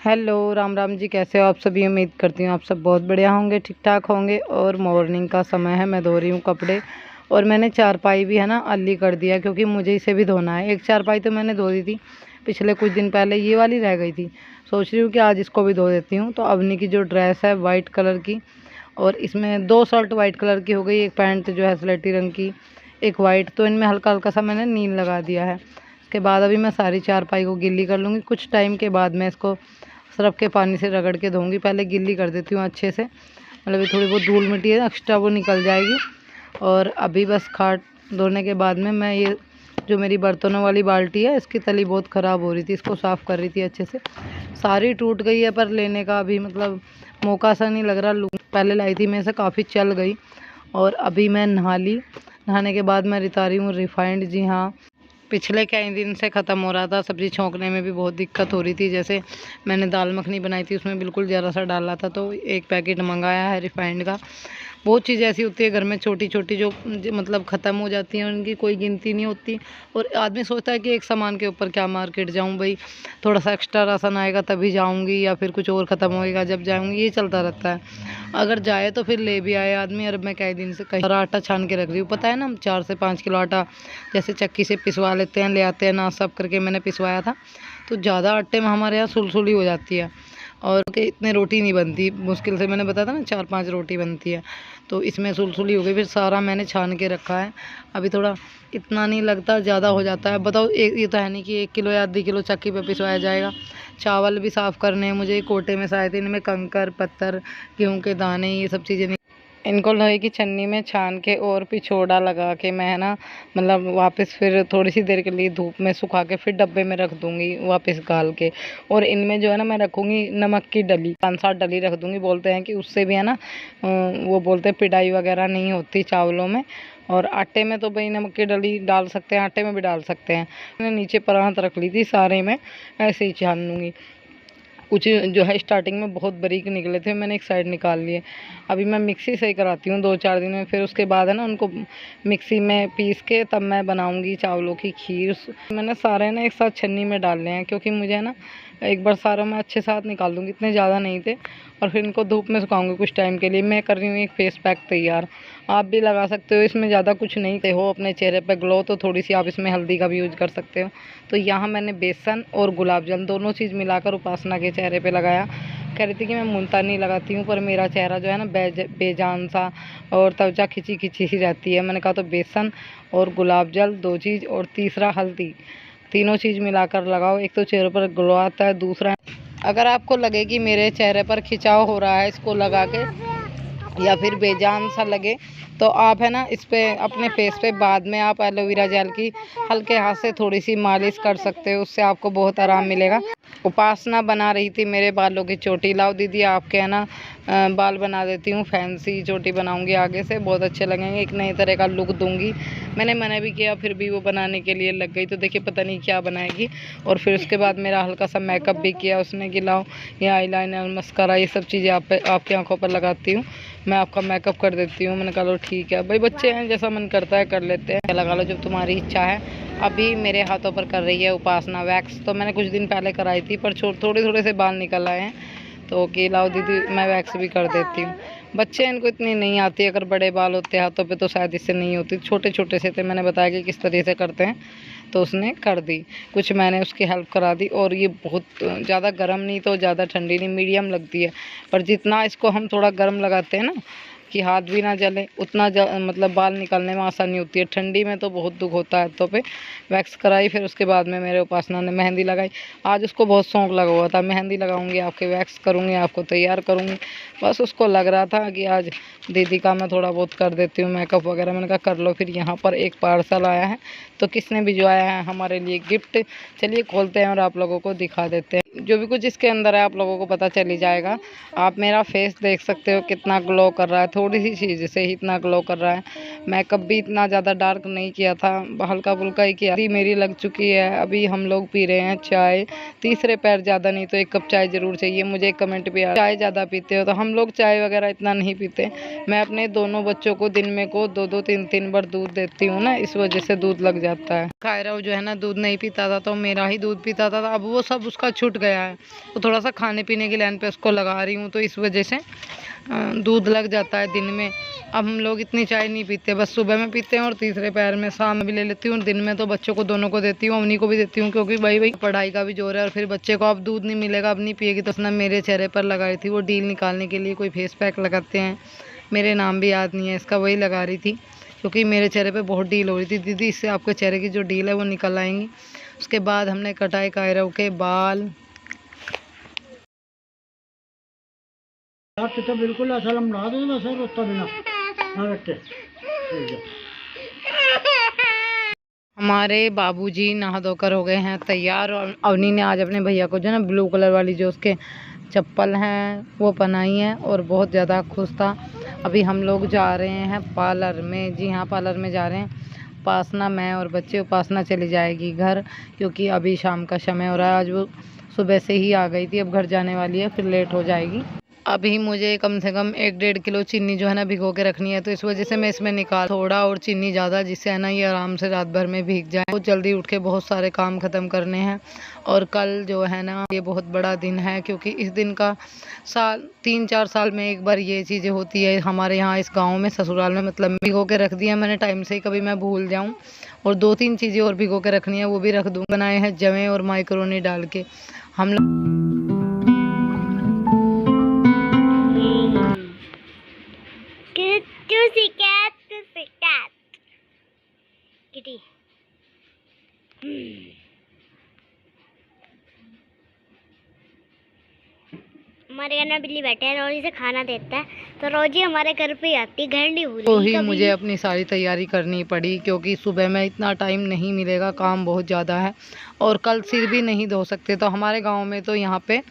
Hello, Ram Ram ji. कैसे हो आप सभी? उम्मीद करती हूँ आप सब बहुत बढ़िया होंगे, ठीक ठाक होंगे। और मॉर्निंग का समय है, मैं धो रही हूँ कपड़े। और मैंने चारपाई भी है ना अल्ली कर दिया, क्योंकि मुझे इसे भी धोना है। एक चारपाई तो मैंने धो दी थी पिछले कुछ दिन पहले, ये वाली रह गई थी। सोच रही हूँ कि आज इसको भी धो देती हूँ। तो अवनी की जो ड्रेस है वाइट कलर की, और इसमें 2 शर्ट वाइट कलर की हो गई, एक पैंट जो है स्लेटी रंग की, एक वाइट। तो इनमें हल्का हल्का सा मैंने नील लगा दिया है। इसके बाद अभी मैं सारी चारपाई को गिल्ली कर लूँगी। कुछ टाइम के बाद मैं इसको सरफ के पानी से रगड़ के धोऊंगी। पहले गिल्ली कर देती हूँ अच्छे से, मतलब ये थोड़ी बहुत धूल मिट्टी है एक्स्ट्रा वो निकल जाएगी। और अभी बस खाट धोने के बाद में मैं ये जो मेरी बर्तनों वाली बाल्टी है, इसकी तली बहुत ख़राब हो रही थी, इसको साफ़ कर रही थी अच्छे से। सारी टूट गई है, पर लेने का अभी मतलब मौका सा नहीं लग रहा। पहले लाई थी मैं, से काफ़ी चल गई। और अभी मैं नहा ली। नहाने के बाद मैं रिता रही हूँ रिफाइंड। जी हाँ, पिछले कई दिन से ख़त्म हो रहा था। सब्ज़ी छौंकने में भी बहुत दिक्कत हो रही थी। जैसे मैंने दाल मखनी बनाई थी, उसमें बिल्कुल ज़रा सा डाला था, तो एक पैकेट मंगाया है रिफाइंड का। बहुत चीज़ ऐसी होती है घर में छोटी छोटी, जो मतलब ख़त्म हो जाती हैं, उनकी कोई गिनती नहीं होती। और आदमी सोचता है कि एक सामान के ऊपर क्या मार्केट जाऊँ भाई, थोड़ा सा एक्स्ट्रा राशन आएगा तभी जाऊँगी, या फिर कुछ और ख़त्म होएगा जब जाऊँगी, ये चलता रहता है। अगर जाए तो फिर ले भी आए आदमी। और मैं कई दिन से कहीं सारा आटा छान के रख रही हूँ। पता है ना, हम 4 से 5 किलो आटा जैसे चक्की से पिसवा लेते हैं, ले आते हैं, नाश सब करके मैंने पिसवाया था। तो ज़्यादा आटे में हमारे यहाँ सुलसुली हो जाती है, और कि इतने रोटी नहीं बनती। मुश्किल से मैंने बताया था ना 4-5 रोटी बनती है, तो इसमें सुलसुली हो गई। फिर सारा मैंने छान के रखा है। अभी थोड़ा इतना नहीं लगता, ज़्यादा हो जाता है। बताओ, एक ये तो है नहीं कि 1 किलो या आधी किलो चक्की पे पिसवाया जाएगा। चावल भी साफ़ करने हैं मुझे, कोटे में शायद इनमें कंकर पत्थर, गेहूँ के दाने, ये सब चीज़ें नहीं। इनको लोहे की छन्नी में छान के और पिछोड़ा लगा के मैं ना, मतलब वापस फिर थोड़ी सी देर के लिए धूप में सुखा के फिर डब्बे में रख दूंगी वापस गाल के। और इनमें जो है ना, मैं रखूंगी नमक की डली, 5-7 डली रख दूंगी। बोलते हैं कि उससे भी है ना, वो बोलते हैं पिटाई वगैरह नहीं होती चावलों में। और आटे में तो भाई नमक की डली डाल सकते हैं, आटे में भी डाल सकते हैं। मैंने नीचे परात रख ली थी, सारे में ऐसे ही छान लूँगी। कुछ जो है स्टार्टिंग में बहुत बारीक निकले थे, मैंने एक साइड निकाल लिए। अभी मैं मिक्सी से ही कराती हूँ 2-4 दिन में। फिर उसके बाद है ना, उनको मिक्सी में पीस के तब मैं बनाऊँगी चावलों की खीर। मैंने सारे ना एक साथ छन्नी में डाल लिए हैं, क्योंकि मुझे है ना एक बार सारा मैं अच्छे साथ निकाल दूँगी, इतने ज़्यादा नहीं थे। और फिर इनको धूप में सुखाऊंगी कुछ टाइम के लिए। मैं कर रही हूँ एक फेस पैक तैयार, आप भी लगा सकते हो। इसमें ज़्यादा कुछ नहीं हो अपने चेहरे पर ग्लो, तो थोड़ी सी आप इसमें हल्दी का भी यूज कर सकते हो। तो यहाँ मैंने बेसन और गुलाब जल दोनों चीज़ मिलाकर उपासना के चेहरे पे लगाया। कह रही थी कि मैं मुल्तानी लगाती हूँ, पर मेरा चेहरा जो है ना बेजान सा और त्वचा खिंची खिंची सी रहती है। मैंने कहा तो बेसन और गुलाब जल 2 चीज़, और तीसरा हल्दी, तीनों चीज़ मिलाकर लगाओ। एक तो चेहरे पर ग्लो आता है, दूसरा अगर आपको लगे कि मेरे चेहरे पर खिंचाव हो रहा है इसको लगा के, या फिर बेजान सा लगे, तो आप है ना इस पे अपने फेस पे बाद में आप एलोवेरा जेल की हल्के हाथ से थोड़ी सी मालिश कर सकते हो, उससे आपको बहुत आराम मिलेगा। उपासना बना रही थी मेरे बालों की चोटी। लाओ दीदी आपके है ना बाल बना देती हूँ, फैंसी चोटी बनाऊंगी आगे से, बहुत अच्छे लगेंगे, एक नए तरह का लुक दूंगी। मैंने मना भी किया, फिर भी वो बनाने के लिए लग गई। तो देखिए पता नहीं क्या बनाएगी। और फिर उसके बाद मेरा हल्का सा मेकअप भी किया उसने कि लाओ ये आईलाइनर मस्कारा ये सब चीज़ें आपकी आंखों पर लगाती हूँ, मैं आपका मेकअप कर देती हूँ। मैंने कहा लो ठीक है भाई, बच्चे हैं, जैसा मन करता है कर लेते हैं, लगा लो जब तुम्हारी इच्छा है। अभी मेरे हाथों पर कर रही है उपासना वैक्स। तो मैंने कुछ दिन पहले कराई थी, पर थोड़े थोड़े से बाल निकल आए हैं, तो कि लाओ दीदी मैं वैक्स भी कर देती हूँ। बच्चे इनको इतनी नहीं आती, अगर बड़े बाल होते हाथों पे तो शायद इससे नहीं होती। छोटे छोटे से थे, मैंने बताया कि किस तरीके से करते हैं, तो उसने कर दी। कुछ मैंने उसकी हेल्प करा दी। और ये बहुत ज़्यादा गर्म नहीं तो ज़्यादा ठंडी नहीं, मीडियम लगती है। पर जितना इसको हम थोड़ा गर्म लगाते हैं ना कि हाथ भी ना जले, उतना मतलब बाल निकालने में आसानी होती है। ठंडी में तो बहुत दुख होता है हाथों पे। वैक्स कराई, फिर उसके बाद में मेरे उपासना ने मेहंदी लगाई। आज उसको बहुत शौक लगा हुआ था, मेहंदी लगाऊंगी आपके, वैक्स करूंगी आपको, तैयार करूंगी। बस उसको लग रहा था कि आज दीदी का मैं थोड़ा बहुत कर देती हूँ मेकअप वगैरह। मैंने कहा कर लो। फिर यहाँ पर एक पार्सल आया है, तो किसने भिजवाया है हमारे लिए गिफ्ट, चलिए खोलते हैं और आप लोगों को दिखा देते हैं। जो भी कुछ इसके अंदर है आप लोगों को पता चल ही जाएगा। आप मेरा फेस देख सकते हो कितना ग्लो कर रहा है, थोड़ी सी चीज़ से ही इतना ग्लो कर रहा है। मेकअप भी इतना ज़्यादा डार्क नहीं किया था, हल्का फुल्का ही किया। मेरी लग चुकी है। अभी हम लोग पी रहे हैं चाय, तीसरे पैर, ज़्यादा नहीं तो 1 कप चाय ज़रूर चाहिए। मुझे एक कमेंट भी आया चाय ज़्यादा पीते हो, तो हम लोग चाय वगैरह इतना नहीं पीते। मैं अपने दोनों बच्चों को दिन में को 2-2 3-3 बार दूध देती हूँ ना, इस वजह से दूध लग जाता है। आता है। कायरा जो है ना दूध नहीं पीता था, तो मेरा ही दूध पीता था, अब वो सब उसका छूट गया है। तो थोड़ा सा खाने पीने की लाइन पे उसको लगा रही हूँ, तो इस वजह से दूध लग जाता है दिन में। अब हम लोग इतनी चाय नहीं पीते, बस सुबह में पीते हैं और तीसरे पैर में, शाम में भी ले लेती हूँ, और दिन में तो बच्चों को दोनों को देती हूँ, उन्हीं को भी देती हूँ, क्योंकि भाई पढ़ाई का भी जोर है। और फिर बच्चे को अब दूध नहीं मिलेगा, अब नहीं पिएगी, तो उसने मेरे चेहरे पर लगाई थी वो डील निकालने के लिए। कोई फेस पैक लगाते हैं, मेरे नाम भी याद नहीं है इसका, वही लगा रही थी, क्योंकि मेरे चेहरे पे बहुत डील हो रही थी। दीदी इससे आपके चेहरे की जो डील है वो निकल आएंगी। उसके बाद हमने कटाई कायरा के बाल। तो बिल्कुल ऐसा लम्बा दो ना सर, रोता बिना ना रखते। हमारे बाबूजी नहा धोकर हो गए हैं तैयार, और अवनी ने आज अपने भैया को जो ना ब्लू कलर वाली जो उसके चप्पल हैं वो पहनाई है, और बहुत ज़्यादा खुश था। अभी हम लोग जा रहे हैं पार्लर में। जी हाँ, पार्लर में जा रहे हैं। उपासना, मैं और बच्चे, उपासना चली जाएगी घर, क्योंकि अभी शाम का समय हो रहा है। आज वो सुबह से ही आ गई थी, अब घर जाने वाली है, फिर लेट हो जाएगी। अभी मुझे कम से कम 1-1.5 किलो चीनी जो है ना भिगो के रखनी है, तो इस वजह से मैं इसमें निकाल थोड़ा और चीनी ज़्यादा, जिससे है ना ये आराम से रात भर में भीग जाए। बहुत जल्दी उठ के बहुत सारे काम ख़त्म करने हैं, और कल जो है ना ये बहुत बड़ा दिन है, क्योंकि इस दिन का 3-4 साल में एक बार ये चीज़ें होती है हमारे यहाँ इस गाँव में, ससुराल में मतलब। भिगो के रख दिया मैंने टाइम से ही, कभी मैं भूल जाऊँ। और 2-3 चीज़ें और भिगो के रखनी है, वो भी रख दूँ। बनाए हैं जवे और माइक्रोनी डाल के हम लोग। किटी हमारे घर में बिल्ली बैठे हैं, रोज इसे खाना देता है, तो रोज ही हमारे घर पे आती, घर नहीं भूली। तो ही मुझे अपनी सारी तैयारी करनी पड़ी, क्योंकि सुबह में इतना टाइम नहीं मिलेगा, काम बहुत ज़्यादा है। और कल सिर भी नहीं धो सकते, तो हमारे गांव में तो यहाँ पे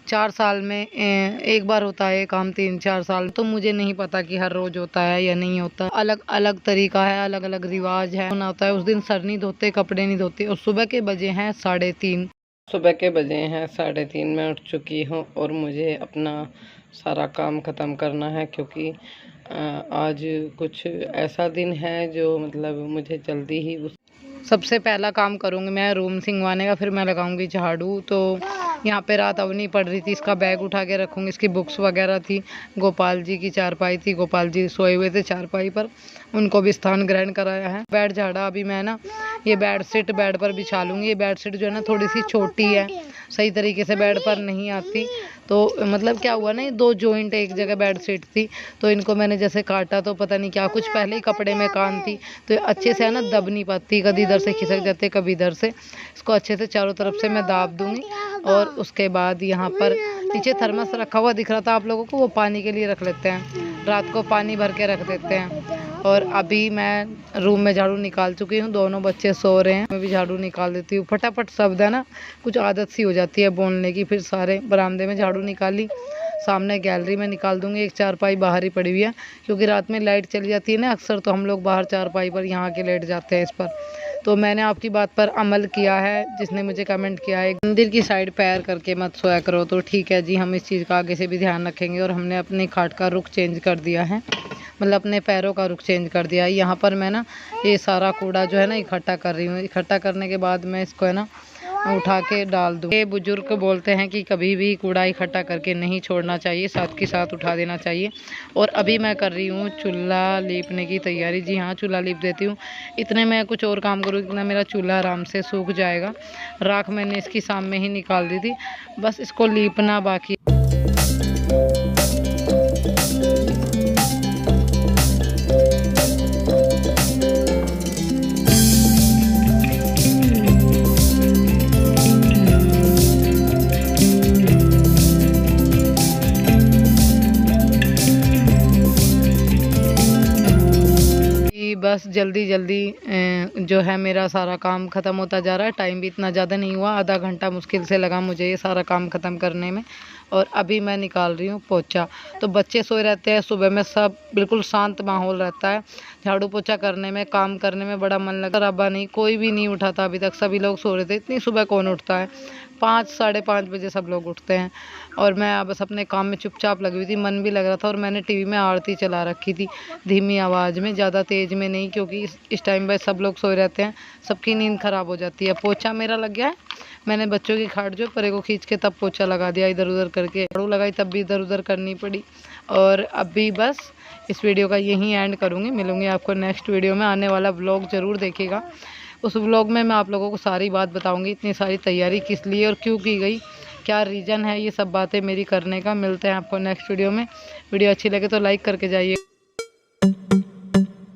4 साल में एक बार होता है काम, 3-4 साल। तो मुझे नहीं पता कि हर रोज़ होता है या नहीं होता, अलग अलग तरीका है, अलग अलग रिवाज है। होता है उस दिन सर नहीं धोते, कपड़े नहीं धोते। और सुबह के बजे हैं 3:30। सुबह के बजे हैं 3:30, मैं उठ चुकी हूँ, और मुझे अपना सारा काम ख़त्म करना है, क्योंकि आज कुछ ऐसा दिन है जो मतलब मुझे जल्दी ही सबसे पहला काम करूँगी मैं रूम सिंगवाने का, फिर मैं लगाऊंगी झाड़ू। तो यहाँ पे रात अवनी पड़ रही थी, इसका बैग उठा के रखूँगी, इसकी बुक्स वगैरह थी। गोपाल जी की चारपाई थी, गोपाल जी सोए हुए थे चारपाई पर, उनको भी स्थान ग्रहण कराया है। बेड झाड़ा अभी मैं ना ये बेड शीट बेड पर बिछा लूँगी। ये बेड शीट जो है ना थोड़ी सी छोटी है, सही तरीके से बेड पर नहीं आती। तो मतलब क्या हुआ ना, ये 2 जॉइंट एक जगह बेड शीट थी, तो इनको मैंने जैसे काटा, तो पता नहीं क्या कुछ पहले ही कपड़े में कान थी, तो अच्छे से है ना दब नहीं पाती, कभी इधर से खिसक जाते, कभी इधर से। इसको अच्छे से चारों तरफ से मैं दाब दूंगी। और उसके बाद यहाँ पर नीचे थर्मस रखा हुआ दिख रहा था आप लोगों को, वो पानी के लिए रख लेते हैं, रात को पानी भर के रख देते हैं। और अभी मैं रूम में झाड़ू निकाल चुकी हूँ, दोनों बच्चे सो रहे हैं, मैं भी झाड़ू निकाल देती हूँ फटाफट। शब्द है ना, कुछ आदत सी हो जाती है बोलने की। फिर सारे बरामदे में झाड़ू निकाली, सामने गैलरी में निकाल दूंगी। एक चारपाई बाहर ही पड़ी हुई है, क्योंकि रात में लाइट चली जाती है ना अक्सर, तो हम लोग बाहर चारपाई पर यहाँ के लेट जाते हैं इस पर। तो मैंने आपकी बात पर अमल किया है, जिसने मुझे कमेंट किया है मंदिर की साइड पैर करके मत सोया करो, तो ठीक है जी, हम इस चीज़ का आगे से भी ध्यान रखेंगे। और हमने अपनी खाट का रुख चेंज कर दिया है, मतलब अपने पैरों का रुख चेंज कर दिया है। यहाँ पर मैं ना ये सारा कूड़ा जो है ना इकट्ठा कर रही हूँ। इकट्ठा करने के बाद मैं इसको है ना उठा के डाल दूँ। ये बुजुर्ग बोलते हैं कि कभी भी कूड़ा इकट्ठा करके नहीं छोड़ना चाहिए, साथ के साथ उठा देना चाहिए। और अभी मैं कर रही हूँ चूल्हा लीपने की तैयारी। जी हाँ, चूल्हा लीप देती हूँ। इतने मैं कुछ और काम करूँ, इतना मेरा चूल्हा आराम से सूख जाएगा। राख मैंने इसकी शाम में ही निकाल दी थी, बस इसको लीपना बाकी। बस जल्दी जल्दी जो है मेरा सारा काम ख़त्म होता जा रहा है। टाइम भी इतना ज़्यादा नहीं हुआ, आधा घंटा मुश्किल से लगा मुझे ये सारा काम ख़त्म करने में। और अभी मैं निकाल रही हूँ पोछा। तो बच्चे सोए रहते हैं, सुबह में सब बिल्कुल शांत माहौल रहता है। झाड़ू पोछा करने में, काम करने में बड़ा मन लगता है। अब्बा नहीं, कोई भी नहीं उठा था अभी तक, सभी लोग सो रहे थे। इतनी सुबह कौन उठता है। 5 साढ़े 5 बजे सब लोग उठते हैं और मैं बस अपने काम में चुपचाप लगी हुई थी। मन भी लग रहा था और मैंने टीवी में आरती चला रखी थी धीमी आवाज़ में, ज़्यादा तेज़ में नहीं, क्योंकि इस टाइम पर सब लोग सोए रहते हैं, सबकी नींद ख़राब हो जाती है। पोछा मेरा लग गया है, मैंने बच्चों की खाट जो परे को खींच के तब पोछा लगा दिया, इधर उधर करके झाड़ू लगाई तब भी इधर उधर करनी पड़ी। और अभी बस इस वीडियो का यहीं एंड करूँगी। मिलूँगी आपको नेक्स्ट वीडियो में। आने वाला व्लॉग ज़रूर देखिएगा, उस व्लॉग में मैं आप लोगों को सारी बात बताऊँगी, इतनी सारी तैयारी किस लिए और क्यों की गई, क्या रीज़न है, ये सब बातें मेरी करने का। मिलते हैं आपको नेक्स्ट वीडियो में। वीडियो अच्छी लगे तो लाइक करके जाइए।